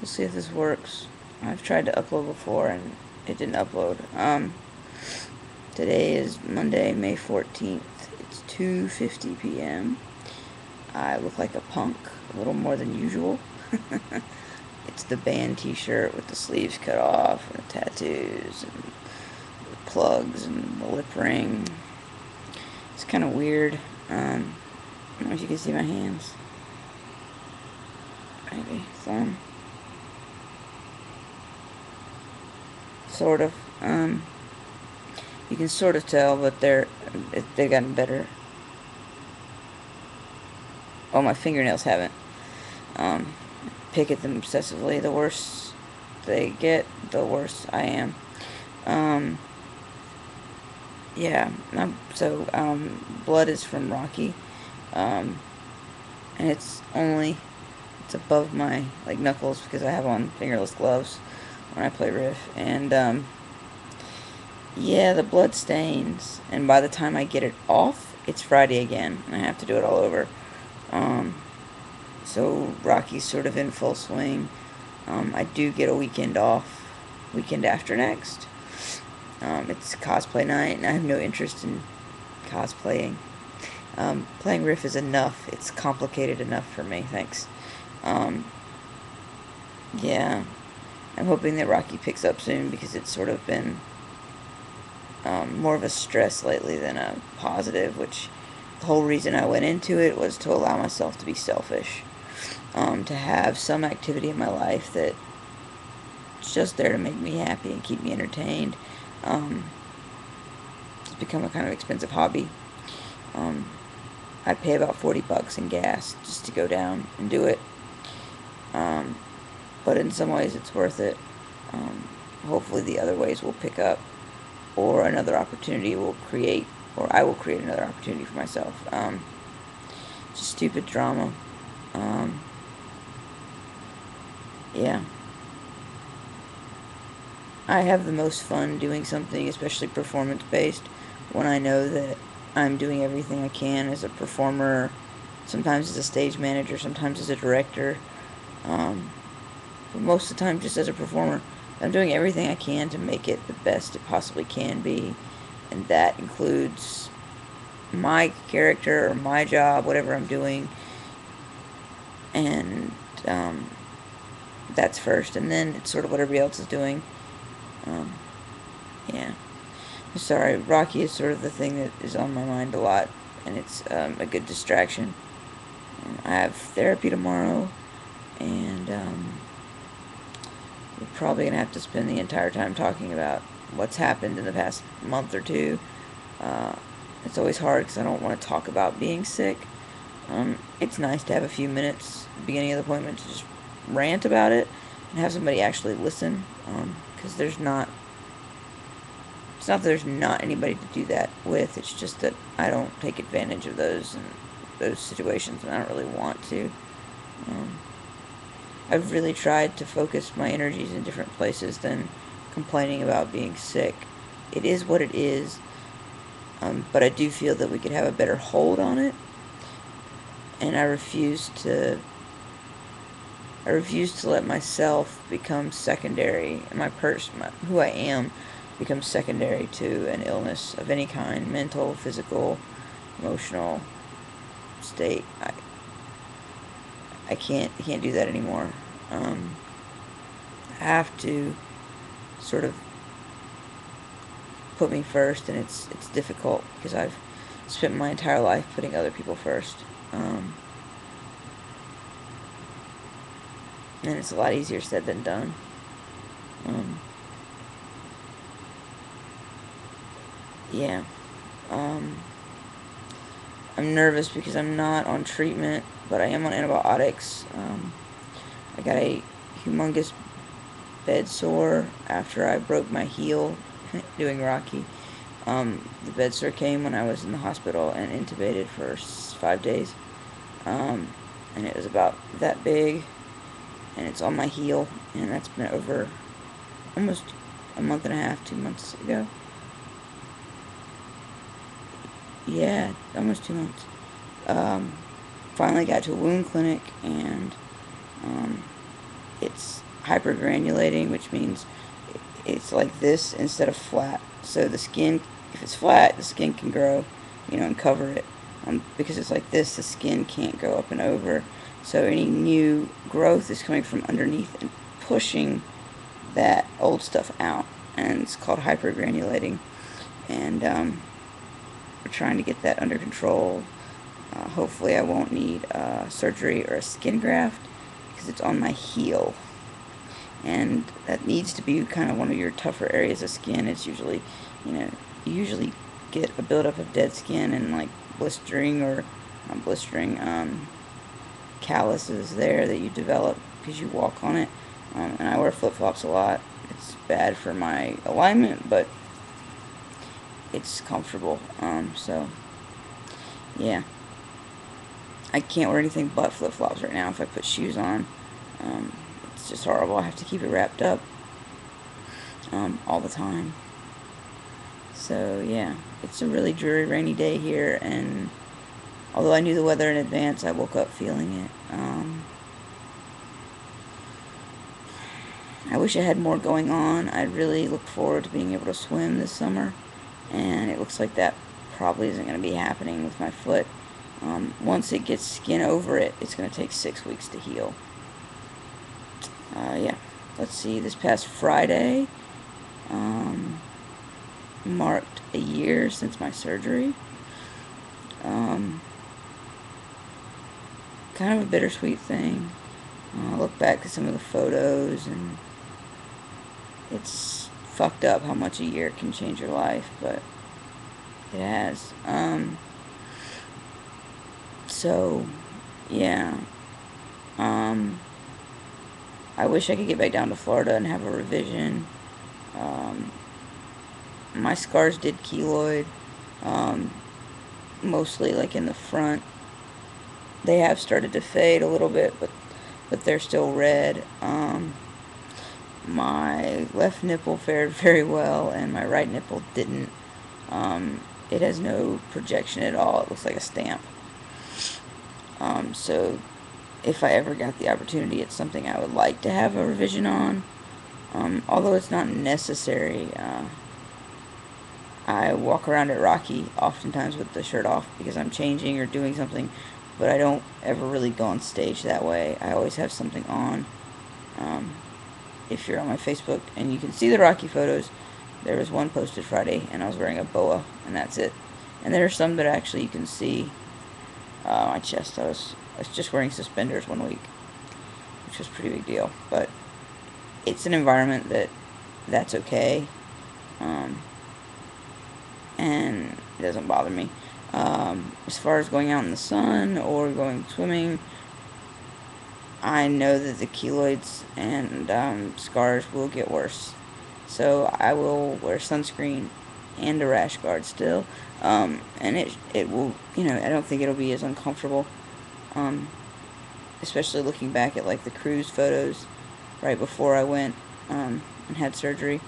We'll see if this works. I've tried to upload before and it didn't upload. Today is Monday, May 14th. It's 2:50 p.m. I look like a punk, a little more than usual. It's the band t-shirt with the sleeves cut off and the tattoos and the plugs and the lip ring. It's kind of weird. I don't know if you can see my hands. Maybe thumb. Sort of. You can sort of tell, but they've gotten better. Oh, my fingernails haven't. Pick at them obsessively. The worse they get, the worse I am. Yeah. So, blood is from Rocky. And it's above my, like, knuckles because I have on fingerless gloves when I play Riff. And, yeah, the blood stains. And by the time I get it off, it's Friday again. And I have to do it all over. So Rocky's sort of in full swing. I do get a weekend off, weekend after next. It's cosplay night, and I have no interest in cosplaying. Playing Riff is enough. It's complicated enough for me, thanks. Yeah, I'm hoping that Rocky picks up soon because it's sort of been more of a stress lately than a positive, which the whole reason I went into it was to allow myself to be selfish. To have some activity in my life that's just there to make me happy and keep me entertained. It's become a kind of expensive hobby. I pay about $40 in gas just to go down and do it. But in some ways it's worth it. Hopefully the other ways will pick up, or another opportunity will create, or I will create another opportunity for myself. Just stupid drama. Yeah. I have the most fun doing something, especially performance-based, when I know that I'm doing everything I can as a performer, sometimes as a stage manager, sometimes as a director, but most of the time just as a performer. I'm doing everything I can to make it the best it possibly can be, and that includes my character or my job, whatever I'm doing, and that's first, and then it's sort of what everybody else is doing. Yeah. I'm sorry, Rocky is sort of the thing that is on my mind a lot, and it's a good distraction. I have therapy tomorrow, and we're probably going to have to spend the entire time talking about what's happened in the past month or two. It's always hard because I don't want to talk about being sick. It's nice to have a few minutes at the beginning of the appointment to just rant about it and have somebody actually listen, because it's not that there's not anybody to do that with, it's just that I don't take advantage of those situations, and I don't really want to. I've really tried to focus my energies in different places than complaining about being sick. It is what it is, but I do feel that we could have a better hold on it, and I refuse to let myself become secondary, and who I am, become secondary to an illness of any kind, mental, physical, emotional state. I can't do that anymore. I have to sort of put me first, and it's difficult because I've spent my entire life putting other people first. And it's a lot easier said than done. Yeah. I'm nervous because I'm not on treatment, but I am on antibiotics. I got a humongous bed sore after I broke my heel doing Rocky. The bed sore came when I was in the hospital and intubated for 5 days. And it was about that big, and it's on my heel, and that's been over almost a month and a half, 2 months ago. Yeah, almost 2 months. Finally got to a wound clinic, and it's hypergranulating, which means it's like this instead of flat. So the skin, if it's flat, the skin can grow, and cover it. Because it's like this, the skin can't go up and over. So any new growth is coming from underneath and pushing that old stuff out. And it's called hypergranulating. And we're trying to get that under control. Hopefully I won't need surgery or a skin graft because it's on my heel. And that needs to be kind of one of your tougher areas of skin. It's usually, you usually get a buildup of dead skin and like blistering or not blistering, calluses there that you develop because you walk on it. And I wear flip-flops a lot. It's bad for my alignment, but it's comfortable. So yeah, I can't wear anything but flip-flops right now. If I put shoes on, it's just horrible. I have to keep it wrapped up all the time. So yeah, it's a really dreary rainy day here, and although I knew the weather in advance, I woke up feeling it. I wish I had more going on. I really look forward to being able to swim this summer, and it looks like that probably isn't going to be happening with my foot. Once it gets skin over it, it's going to take 6 weeks to heal. Yeah, let's see, this past Friday marked a year since my surgery. Kind of a bittersweet thing. I look back at some of the photos, and it's fucked up how much a year can change your life, but it has. So, yeah. I wish I could get back down to Florida and have a revision. My scars did keloid, mostly like in the front. They have started to fade a little bit, but they're still red. My left nipple fared very well, and my right nipple didn't. It has no projection at all. It looks like a stamp. So if I ever got the opportunity, it's something I would like to have a revision on. Although it's not necessary. I walk around at Rocky oftentimes with the shirt off because I'm changing or doing something, but I don't ever really go on stage that way. I always have something on. If you're on my Facebook and you can see the Rocky photos, there was one posted Friday and I was wearing a boa, and that's it. And there are some that actually you can see my chest. I was just wearing suspenders one week, which was a pretty big deal. But it's an environment that's okay, and it doesn't bother me. As far as going out in the sun or going swimming, I know that the keloids and scars will get worse. So I will wear sunscreen and a rash guard still. And it will, I don't think it'll be as uncomfortable. Especially looking back at like the cruise photos right before I went and had surgery.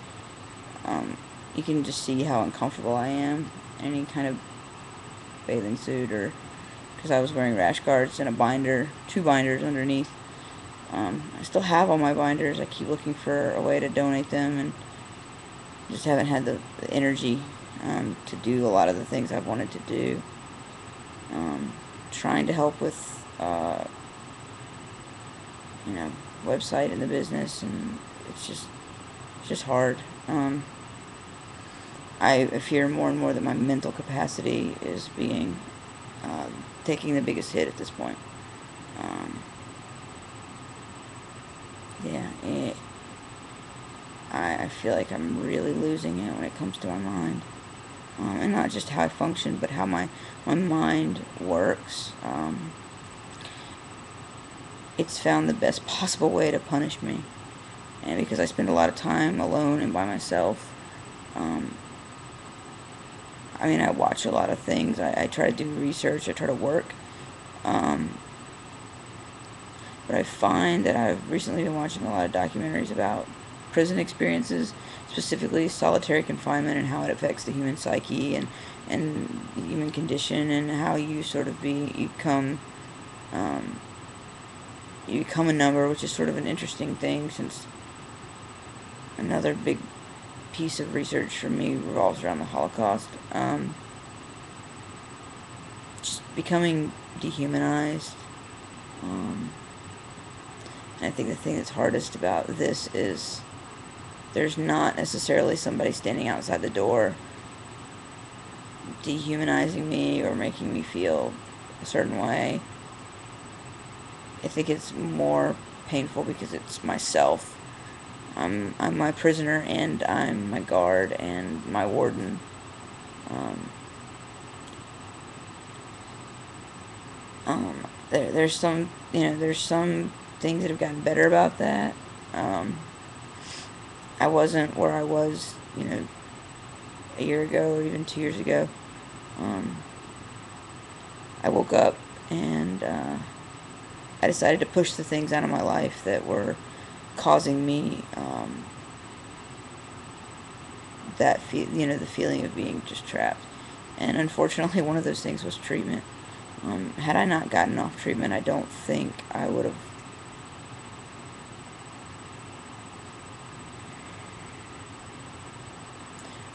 You can just see how uncomfortable I am. Any kind of bathing suit, or because I was wearing rash guards and a binder, 2 binders underneath. I still have all my binders. I keep looking for a way to donate them, and just haven't had the energy to do a lot of the things I've wanted to do. Trying to help with website and the business, and it's just hard. I fear more and more that my mental capacity is being taking the biggest hit at this point. Yeah, I feel like I'm really losing it when it comes to my mind. And not just how I function, but how my mind works. It's found the best possible way to punish me. And because I spend a lot of time alone and by myself, I watch a lot of things. I try to do research. I try to work. But I find that I've recently been watching a lot of documentaries about prison experiences, specifically solitary confinement, and how it affects the human psyche and the human condition, and how you sort of become you become a number, which is sort of an interesting thing, since another big piece of research for me revolves around the Holocaust. Just becoming dehumanized. And I think the thing that's hardest about this is there's not necessarily somebody standing outside the door dehumanizing me or making me feel a certain way. I think it's more painful because it's myself. I'm my prisoner, and I'm my guard and my warden. There's some, there's some things that have gotten better about that. I wasn't where I was, a year ago or even 2 years ago. I woke up and I decided to push the things out of my life that were causing me the feeling of being just trapped. And unfortunately, one of those things was treatment. Had I not gotten off treatment, I don't think I would have.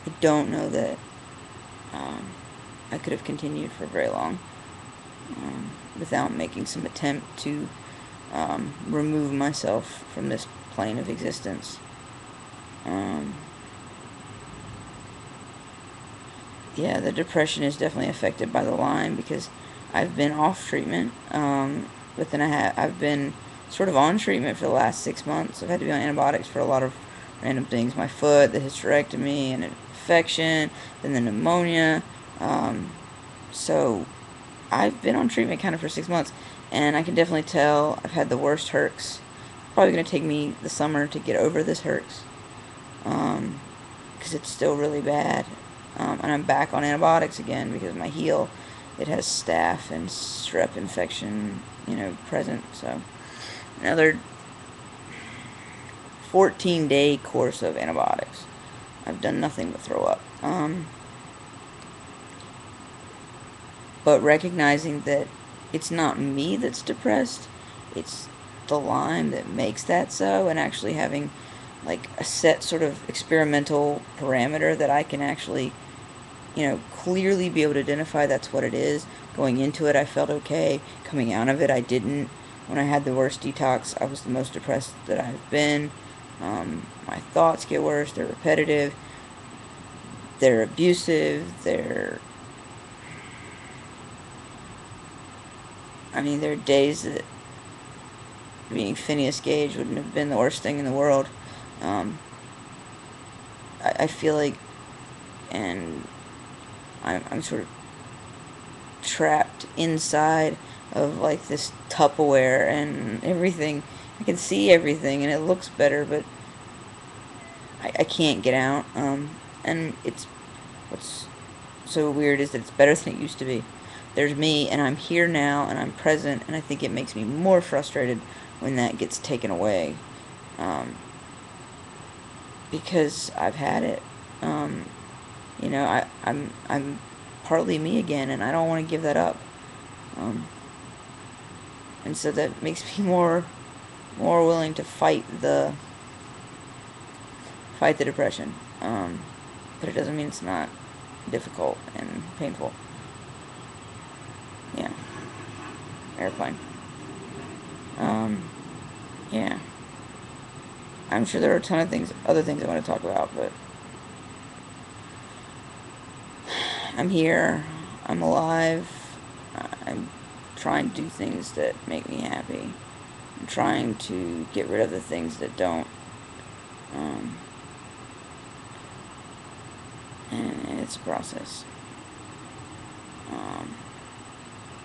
I don't know that I could have continued for very long without making some attempt to remove myself from this plane of existence. Yeah, the depression is definitely affected by the Lyme, because I've been off treatment, but then I've been sort of on treatment for the last 6 months. I've had to be on antibiotics for a lot of random things: my foot, the hysterectomy, and an infection, then the pneumonia. So I've been on treatment kind of for 6 months, and I can definitely tell I've had the worst herx. Probably going to take me the summer to get over this herx, because it's still really bad. And I'm back on antibiotics again because my heel, it has staph and strep infection, present. So another 14-day course of antibiotics. I've done nothing but throw up. But recognizing that it's not me that's depressed, it's the Lyme that makes that so, and actually having like a set sort of experimental parameter that I can actually, clearly be able to identify that's what it is. Going into it, I felt okay. Coming out of it, I didn't. When I had the worst detox, I was the most depressed that I've been. My thoughts get worse. They're repetitive. They're abusive. There are days that being Phineas Gage wouldn't have been the worst thing in the world. I feel like, and I'm sort of trapped inside of like this Tupperware and everything. I can see everything and it looks better, but I can't get out. And what's so weird is that it's better than it used to be. There's me, and I'm here now, and I'm present, and I think it makes me more frustrated when that gets taken away, because I've had it. I'm partly me again, and I don't want to give that up. And so that makes me more willing to fight the depression. But it doesn't mean it's not difficult and painful. Yeah. Airplane. Yeah. I'm sure there are a ton of other things I want to talk about, but I'm here. I'm alive. I'm trying to do things that make me happy. I'm trying to get rid of the things that don't. And it's a process.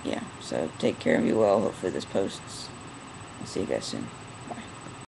Yeah, so take care and be well. Hopefully this posts. I'll see you guys soon.